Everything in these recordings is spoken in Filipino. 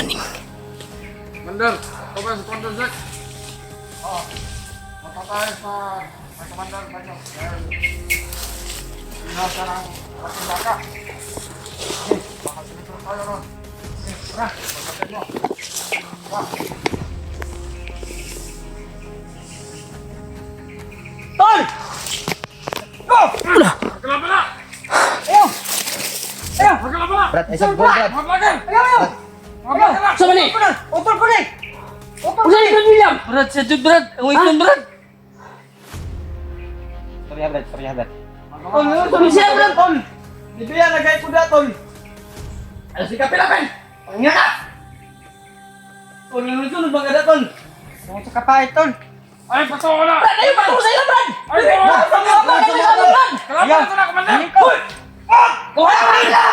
ganing. Commander, ito ba si Commander Jack? Oo. Mata tayo sa Commander Banyo. Dahil pinasa ng ating baka. Okay, baka sinipin tayo ron. Tara, pagkatin mo. Tara. Tol! Oh! Wala! Magkalaban na! Ayaw! Ayaw! Magkalaban na! Brad, isang gol, Brad. Maglagay! Ayaw! Ayaw! Maglagay na! Sa mali! Utol ko na! Utol ko Usa na! ni William! Brad, sa Jude, Brad! Ang ikon, Brad! Sorry, Brad. Sorry, Brad. Tol, tol, siya Brad, tol! Bibiya, nagay ko na, tol! Ano si Kapilapin? Ang nga ka! Tol, nunod ba ka na, tol? Ang sa kapahit, tol! Ay, patuwa na! Brad, ayaw pa sa ila, Brad! Ay, patuwa na! Brad! Kalaban ito na, Commander! Kuha ka nila!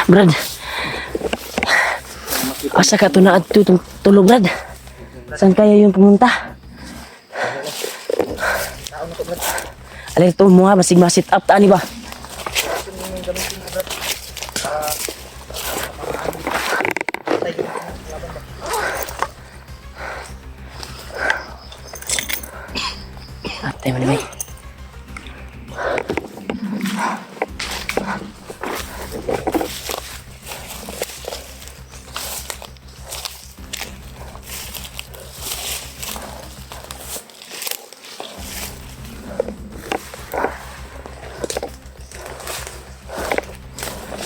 Brad, asa ka to na at tulog, Brad? Saan kaya yung pumunta? Alay, ito mo nga, basig ma-sit up, taani ba? Atay mo naman.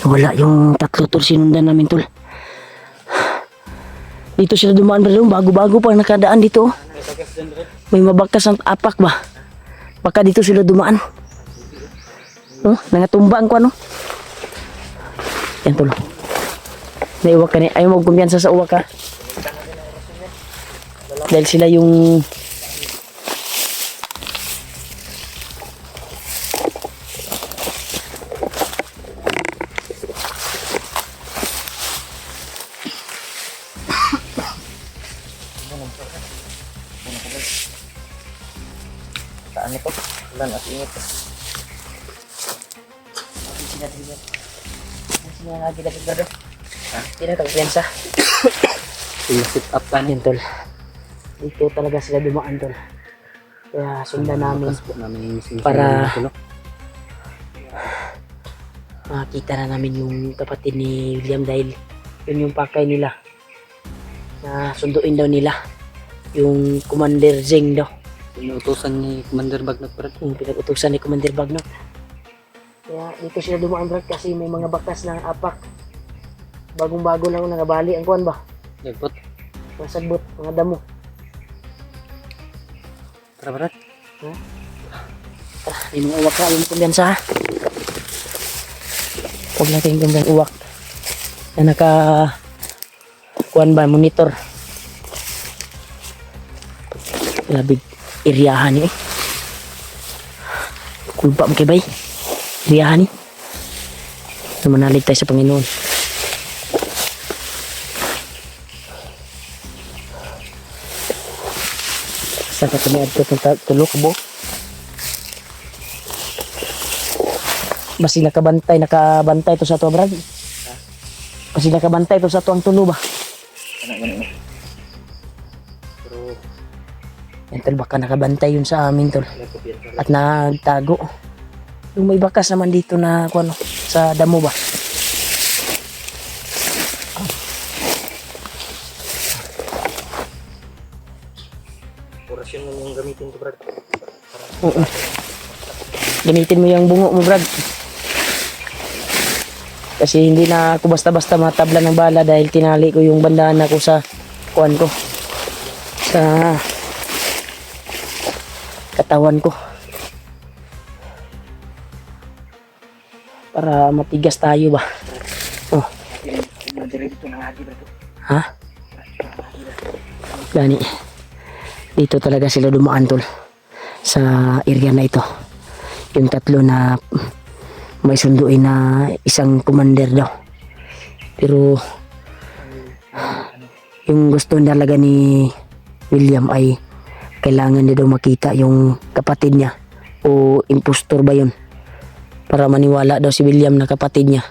Wala yung tatlo tol, sinundan namin tol. Dito sila dumaan bro, bago-bago pa nakadaan dito. May mabagkas ang apak ba? Baka dito sila dumaan. Oh, nangatumba ang kuano. Yan tol. Naiwak ka ni, ayaw mo kumpiyansa sa uwak ka. Dahil sila yung Saan ito? Ulan at init. sila lagi lagi brado. Hindi na kumpiyansa. Sit up ka Yan tol. Dito talaga sila dumaan tol. Kaya sundan namin po namin yung para makita na namin yung kapatid ni William dahil yun yung pakay nila na sunduin daw nila yung Commander Zeng daw, Inuutosan ni Commander Bagnot, Brad. yung pinag-utusan ni Commander Bagnot. Kaya dito sila dumaan brad kasi may mga bakas ng apak. Bagong-bago lang nangabali ang kuwan ba? Jagbot. Mga sagbot, mga damo. Tara, Brad. May mga uwak na, yung kumbiyansa ha. Huwag natin kumbiyan uwak na naka kuwan ba, monitor. Labig iriyahan eh. Kulpa mo kay bay. Iriyahan eh. Na manalig tayo sa Panginoon. Saan ka kami adto tulog bo? Basi nakabantay to sa to brad. Basi nakabantay to sa to ang tulo ba? Pero, Yan tol, baka nakabantay yun sa amin tol. At nagtago. Yung may bakas naman dito na ano, sa damo ba? orasyon mo yung gamitin ko, Brad. Oo. Gamitin mo yung bungo mo brad. Kasi hindi na ako basta-basta matabla ng bala dahil tinali ko yung bandahan ako sa kuwan ko. Sa katawan ko. Para matigas tayo ba? Oh. Ha? Gani. Dito talaga sila dumaan tol. Sa area na ito. Yung tatlo na may sunduin na isang commander daw. Pero yung gusto talaga ni William ay kailangan niya daw makita yung kapatid niya o impostor ba yun para maniwala daw si William na kapatid niya.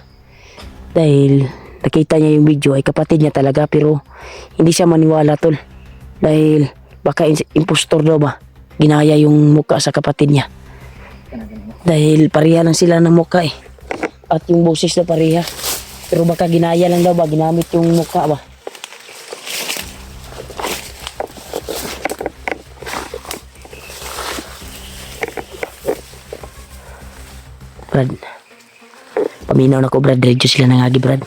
Dahil nakita niya yung video ay kapatid niya talaga pero hindi siya maniwala tol. Dahil baka impostor daw ba, ginaya yung mukha sa kapatid niya. Dahil pareha lang sila ng mukha eh. At yung boses na pareha. Pero baka ginaya lang daw ba, ginamit yung mukha ba. Brad, paminaw na ko Brad, diretso sila nangagi Brad.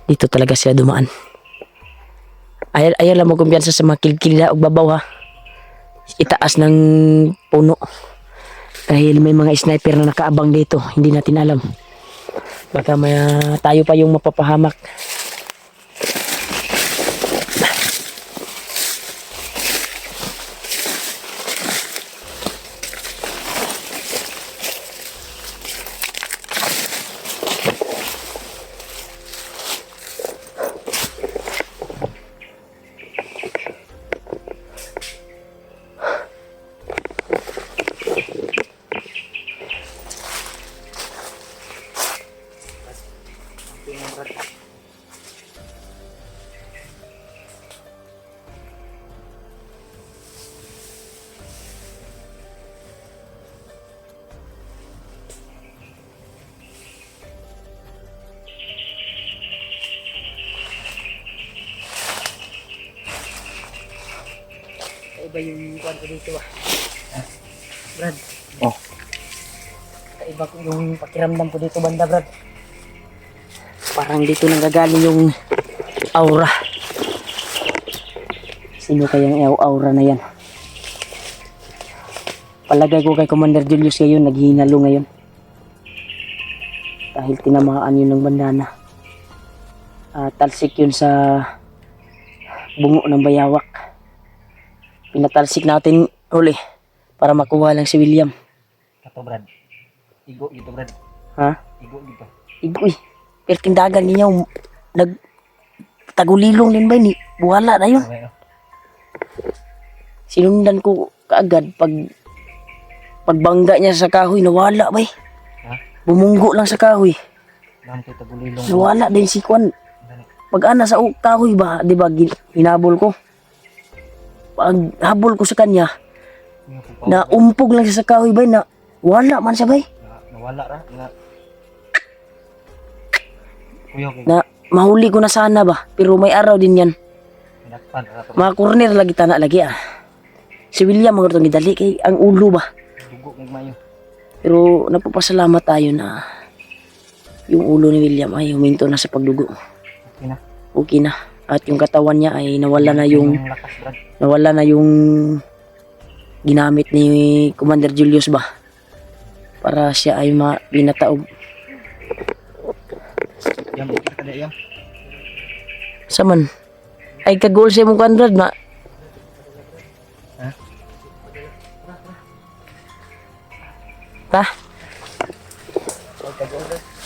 Dito talaga sila dumaan. Ayaw lang mo kumpiyansa sa mga kilkila o babaw ha. Itaas ng puno. Dahil may mga sniper na nakaabang dito, hindi natin alam. Baka tayo pa yung mapapahamak. Iba yung kuwan ko dito ah. Brad. Oh. Iba ko yung pakiramdam ko dito banda Brad. Parang dito nanggagaling yung aura. Sino kayang aura na yan? Palagay ko kay Commander Julius ngayon, naghihinalo ngayon. Dahil tinamaan yun ng bandana. Talsik yun sa bungo ng bayawak. Pinatalsik natin uli para makuha lang si William. Kato Brad. Igo gitu Brad. Ha? Igo gitu. Igoy. Pero tindagan niya tagulilong din ba ni? Buhala na yun. Okay, oh. Sinundan ko kaagad pagbangga niya sa kahoy, nawala ba eh. Ha? Bumunggo lang sa kahoy. Nam kay tagulilong. Nawala din si Kwan. Pag ana sa kahoy ba, di ba, hinabol ko. Pag habol ko sa kanya, na umpog lang siya sa kahoy ba, na wala man siya ba. Nawala ra nga. Kuya kay Na mahuli ko na sana ba, pero may araw din yan. pinakpan ra to. Mga corner lagi tana lagi ah. Si William mga itong gidali kay ang ulo ba. Dugo kay mayo. Pero napapasalamat tayo na yung ulo ni William ay huminto na sa pagdugo. Okay na. Okay na. At yung katawan niya ay nawala na yung lakas Brad. nawala na yung ginamit ni Commander Julius ba para siya ay binataog. Yam okay ka yam. Saman ay kagol siya mong Conrad ma. Ha? Ta?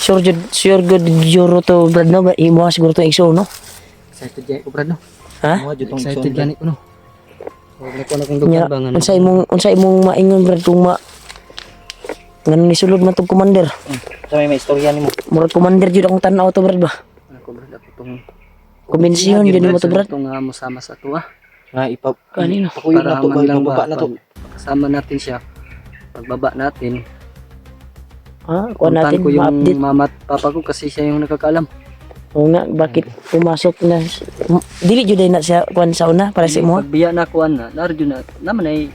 Sure good juro to Brad no ba imo siguro to igso no. Excited jay ko Brad no. Ha? Mo jutong excited gani ko no. Wala ko na kung Nya, dugan bangan. unsay imong maingon Brad kung ngano ni sulod man tong commander. So may istorya nimo. Murag commander jud akong tan-aw to Brad ba. Ako Brad ako tong Kumbensyon jud mo to Brad. Ito nga musama sa tuwa. nga ipa Kanino? Pakuyog na Para to man lang baba ba, na to. kasama natin siya. Pagbaba natin, Ha, kuha puntahan natin ko yung ma-update. mama at papa ko kasi siya yung nakakaalam. Oo nga, bakit pumasok na dili jud na siya kuan sa una para sa imo. Pagbiya na kuan na, narjo na, naman ay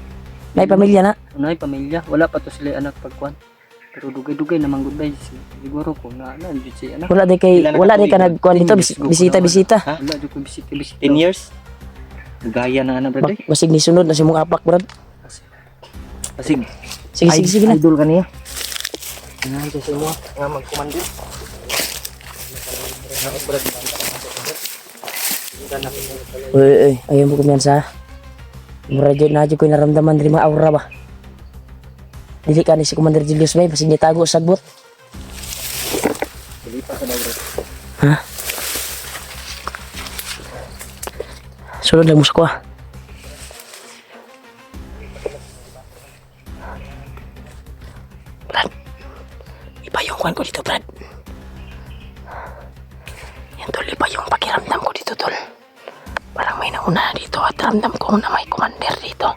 May pamilya na. unay pamilya, wala pa to sila anak pagkuan. Pero dugay-dugay naman good day siguro ko na jud si anak. Wala di kay Ilan na wala di ka katuig? nagkuan dito bisita. Ha? Wala jud ko bisita. 10 years. Gaya na ano Brad. Basig ni sunod na si mong apak Brad. Asig. Sige na. Idol kaniya. Nandiyan sa imo nga mag-commander. Uy, ayaw mo kumyansa. Murad na dyan ko naramdaman rin mga aura ba. Dili ka ni si Commander Julius Bay, basig niya tago sa sagbot. Ha? Sunod lang mo sa kuha. Brad, iba yung kuhan ko dito, Brad. Yan, tol, iba yung pakiramdam ko dito, tol. Parang may nauna dito at ramdam ko na may commander dito.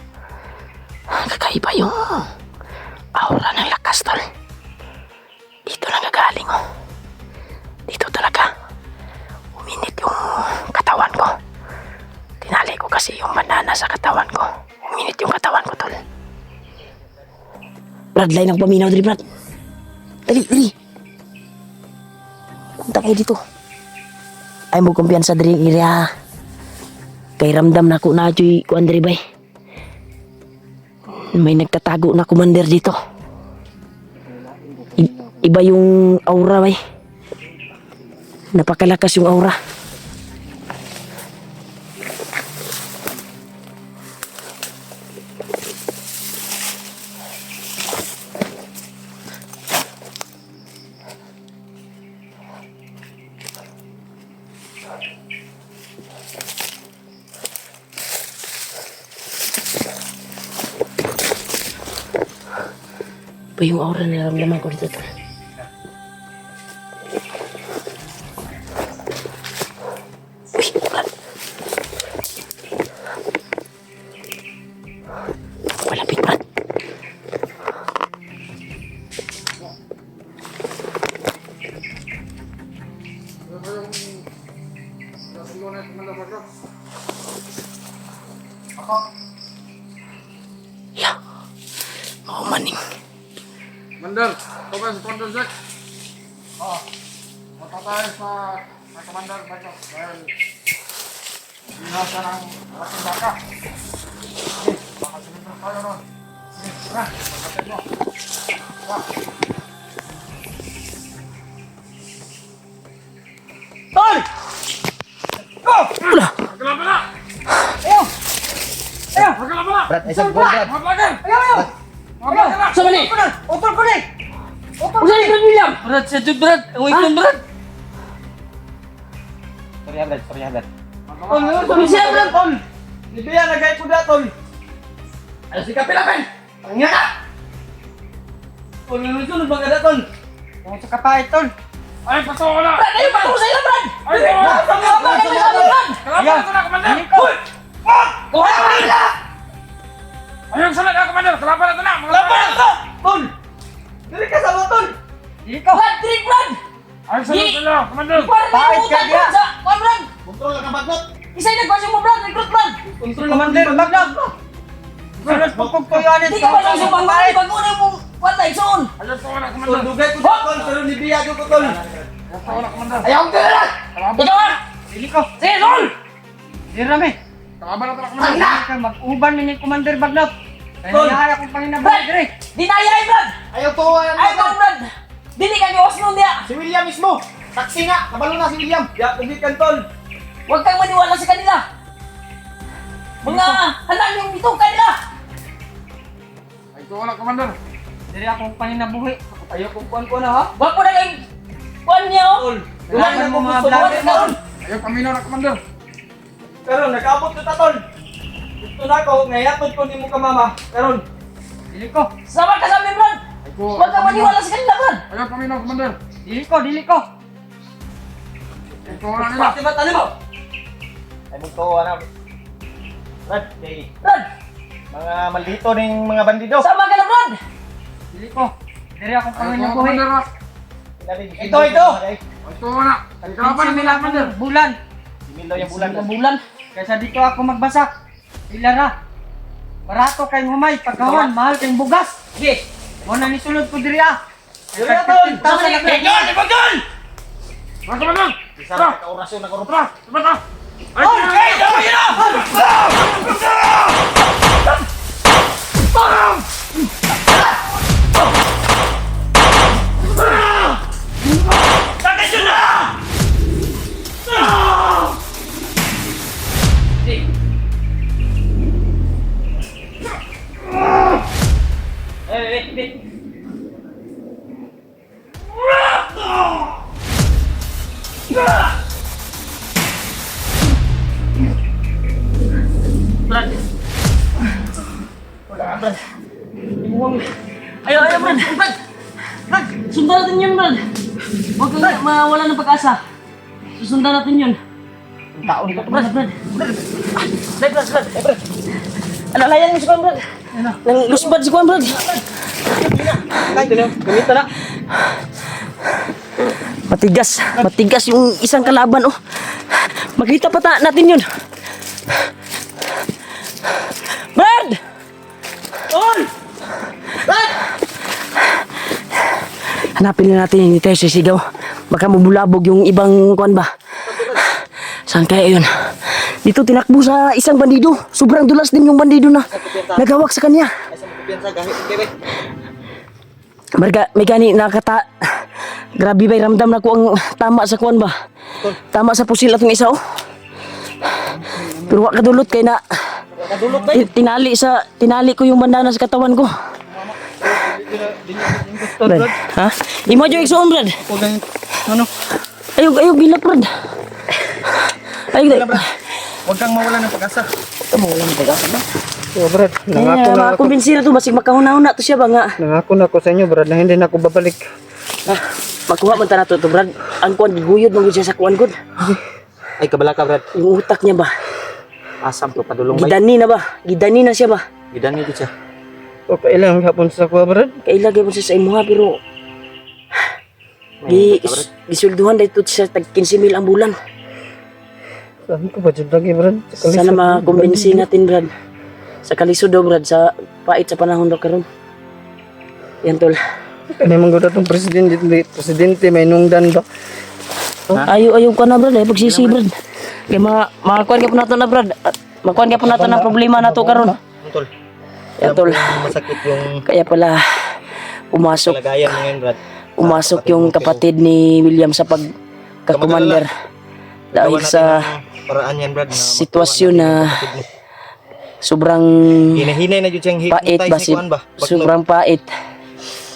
Kakaiba yung aura ng lakas, tol. Dito lang gagaling, oh. Dito talaga. Uminit yung katawan ko. Tinali ko kasi yung banana sa katawan ko. Uminit yung katawan ko, tol. Brad, lain ang paminaw dali, Brad. Dali, dali. Punta kayo dito. Ay mo kumpiyansa dali area. Kay ramdam na ako na dyan ko Andre bay. May nagtatago na commander dito. Iba yung aura bay. Napakalakas yung aura. Iba yung aura na naramdaman ko dito, tol. Uy, Brad. Malapit, Brad. Ya, mau maning. Commander, ito ba si Commander Jack? Punta tayo sa Commander Bato. Dahil binasa ng ating baka. Sige, baka sinunod tayo nun. Sige, tara, pagkatid mo. Tol! Go! Wala. Magkalaban na! Ayaw! Ayaw! Magkalaban na! Brad, isang goal, Brad. Mga vlogger! Ayaw! Ayaw! Mga vlogger na! Sama ni. Utol ko ni! Utol Usa ni Brad William. Brad, sa Jude, Brad! Ang ikon, Brad! Sorry, Brad. Sorry, Brad. Tol, tol, siya, Brad, tol! Libiya, nagay ko na, tol! Ay, si Kapilapin! Ang nga ka! Tol, nunod ba ka na, tol? Kung sa kapait, tol! Ay, paso ko na! Brad, ayun pa ko sa ila, Brad. Ay, ito! Kalaban Kalaban na, Commander! Uy! Kuha ka nila. Ayun, sunod na, Commander! Kalaban na ito na! Mga Laban vlogger! ka! Tol! Dili ka sa tol! Dili ka! Brad, trick, Brad. Ayun, sunod na, Commander! Kuha Bakit na ka yung diya? sa kuha, Brad. Kontrol lang ang bagnot. Isa'y nagpasyon mo, Brad. Recruit, Brad. Kontrol Commander, bagnag! Sunod pagpag ko yun, Di ka ba lang sa pangmari bago na yung wala isuon. Ayun, ko na, Tol, Commander! dugay ko sa tol! Pero libiya ko, tol! Ayun, ko na, Commander! Ayaw ko na. Ikaw ah. Dili ko! Sige, Sol. Dili rami! Kalaban na ito na, Commander! Dili ka, mag-uban ni Commander Bagnag! Kaya nahihaya akong panginabuhay, Brad, dire! dinaya ay, Brad. Ayaw to. Ay, Brad. Dili ka gawas nun niya. Si William mismo. Taksi nga. Kabalo na si William. Ya, tugikan, tol! Huwag kang maniwala sa kanila. Mga halang yung itong kanila. Ay, ko na, Commander! Dire akong panginabuhi. Ayaw kong kuhan ko na, ha? Huwag mo na kayong kuhan niya, oh. Tol! Wala Kailangan na mo mga gusto mo. vlogger mo! Ayaw, paminaw na, Commander! Karon, nag-abot ko ta, tol! Gusto na ako, ngayatod ko ni mo ka, mama. Karon, dili ko! Sama ka sa amin, Brad. Ay, ko! Huwag kang maniwala sa kanila, Brad. Ayaw, paminaw, Commander! Dili ko, dili ko! Ay, ko na nila! Pati ba tali mo? Ay mo to, ano. Brad, kay Brad, mga maldito ning mga bandido. sama ka na, Brad. Dili ko! Dire akong Ay, ko na, panginabuhi. Commander! ha? Ito, ito! Ay, ko na! Ay, kalaban na nila, Commander! Bulan! Simil daw yung bulan. Sa bulan. Kaysa dito ako magbasak. Ilara. Barato kayong humay, pagkawan, mahal kayong bugas. Sige. Muna ni sulod ko diri ah. Diri tol. Sama ni Mga Commander! Isa Tara! ka orasyon na korupto. Tara! Sabat na! Ay, Oh, hey, tama yun na! Wait. Brad. Brad. Ayaw, Brad. Brad. Brad, sundan natin yun, Brad. Huwag kang mawala ng pag-asa. Susundan natin yun. Taon ka, Brad. Brad. Brad. Alalayan mo si Kwan, Brad. Nang lusbad si Kwan, Brad. Gamita na. Matigas yung isang kalaban, oh. Makita pa natin yun. Brad! On! Brad! Hanapin na natin, hindi tayo sisigaw. Baka mabulabog yung ibang Kwan ba. Saan kaya yun? Dito tinakbo sa isang bandido. Sobrang dulas din yung bandido na nagawak sa kanya. Ay, sa magkupiyansa, gahit. Okay, bay. May gani nakata. Grabe ba ramdam na ko ang tama sa Kwan ba. Tama sa pusil atong isa, oh. Pero wa kadulot kay na Kadulot, bay. tinali ko yung bandana sa katawan ko. Brad, ha? Imo jo igsoon, Brad. Huwag kang, ano? Ayog gilak, Brad. Ayog. Huwag kang mawala ng pag-asa. Tamo lang pag-asa ba? So, Brad, nangako na ako. Makumbinsi na to basig makahuna-huna to siya ba nga. Nangako na ako sa inyo, Brad, na hindi na ako babalik. Makuha man ta nato to, Brad. Ang Kwan giguyod man gud siya sa Kwan gud. Ay, kabala ka, Brad. Yung utak niya ba? Asam to, padulong, bay. Gidani na siya ba? Gidan nito siya. O, kailang hapon sa kuha, Brad. Kailagay mo siya sa imuha pero gisulduhan dito siya tag 15,000 ang bulan. Saan ko ba dyan lagi, Brad? Sa Sana kalisod, makumbinsi natin, Brad. Sa kalisod daw, Brad, sa pait sa panahon daw karon. Yan tol. Kani man gud atong presidente may nungdan ba? Ayaw ka na, Brad. Pagsisi, Brad. Kaya makakuan ka po nato na, Brad. At makuan ka po nato na problema nato karon. Tol. Yan tol. Masakit yung Kaya pala pumasok kalagayan mo ngayon, Brad. Pumasok yung kapatid ni William sa pagka-commander dahil Gawa natin sa ng paraan yan, Brad, na sitwasyon na sobrang hinahinay na yun siyang pait hipnotized ba, ni Kuan ba? Pag sobrang pait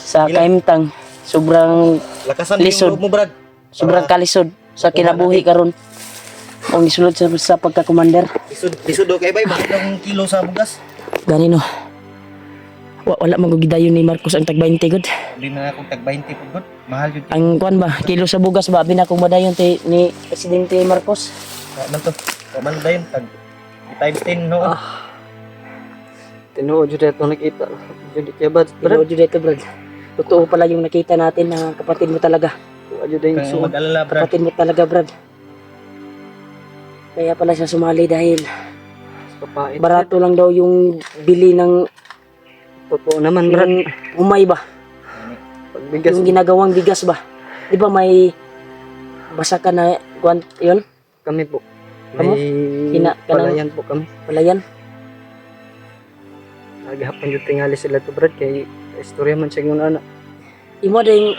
sa kaimtang, sobrang lakasan mo lisod. yung loob mo, Brad. sobrang kalisod sa kinabuhi karon. Ang isulod sa pagka-commander. Lisod okay, bay. Bakit ang kilo sa bugas? Ganino. Wala magidayon ni Marcos ang tag 20 god. Hindi na akong tag 20 po, God. Mahal yun. Ang kuan ba, kilo sa bugas ba binakong madayon ni Presidente Marcos. Man to. Man ba yun? Tag times 10 noon. Tinuod jud ato nakita. Jud kay Brad. Pero dito, Brad. Totoo pala yung nakita natin na kapatid mo talaga. Jud ay Kaya mag-alala, Brad. Kapatid mo talaga, Brad. Kaya pala siya sumali dahil kapait. barato lang daw yung bili ng Totoo naman, Brad. yung umay ba? Pagbigas Yung ginagawang bigas ba? Di ba may basa ka na kuwan yun? kami po. Kamo? May palayan po kami. Palayan? Naghapon yung tingali sila to, Brad, kay istorya man siya yung anak. Imo din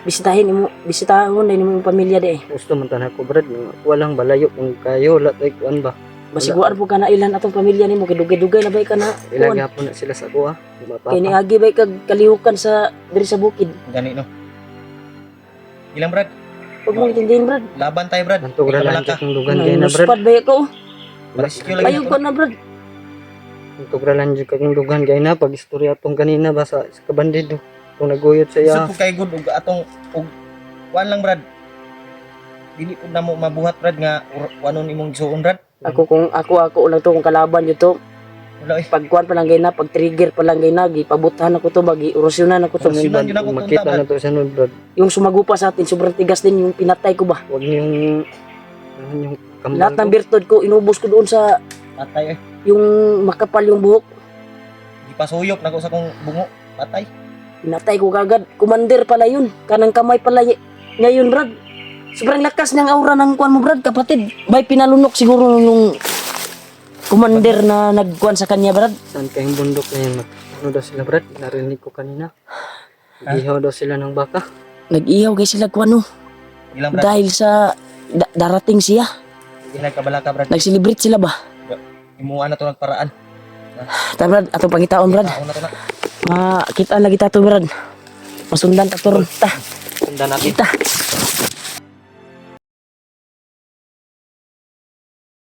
bisitahon din mo yung pamilya di eh. Gusto man tanan ko, Brad, nga walang balayo kung kayo latay kuan ba. Basiguan po ka na ilan atong pamilya nimo kay dugay-dugay na bay ka na. Ilagi hapon na sila sa kuha. Kay niagi bay kag kalihukan sa diri sa bukid. Gani, no? Ilang, Brad? Huwag mo intindihin, Brad. Laban tayo, Brad. Antog ra lang Ikaw kung lugan kay na, Brad. Nuspad bay ako. Rescue lang Ayaw ito. ko na, Brad. Antog ra lang kung lugan kay na pag istorya atong kanina ba sa kabandido. Kung naguyod sa iya. Isa po kay good ug atong ug kuan lang, Brad. Dili po na mo mabuhat, Brad, nga kuanon imong gisuon, Brad. Ako lang to kung kalaban yun to. Wala eh. Pagkuan pa lang gay na, pag trigger pa lang gay na, gipabutahan ako to, bagi urosyonan ako to. Urosyonan. Yun ako Kung makita punta, na to sa nun, Brad. Yung sumagupa sa atin, sobrang tigas din yung pinatay ko ba. Huwag niyong yung kambal Lahat ng ko. birtod ko, inubos ko doon sa Patay eh. yung makapal yung buhok. Gipasuyop nako sa kong bungo. Patay. Pinatay ko kagad. Commander pala yun. Kanang kamay pala ngayon, Brad. Sobrang lakas ng aura ng kuan mo, Brad, kapatid. Bay pinalunok siguro yung commander na nagkuan sa kanya, Brad. Saan kayong bundok na yan? Ano daw sila, Brad? Narinig ko kanina. Ihaw daw sila ng baka. Nag-ihaw kay sila kuan no. Ilang, Brad? Dahil sa darating siya. Ilang kabalaka, Brad. Nag-celebrate sila ba? Imuan na to nagparaan. Ta, Brad, atong pangitaon, Brad. Taon na to na. Makita lagi ta to, Brad. Masundan ta to ron. Ta, Sundan natin. kita.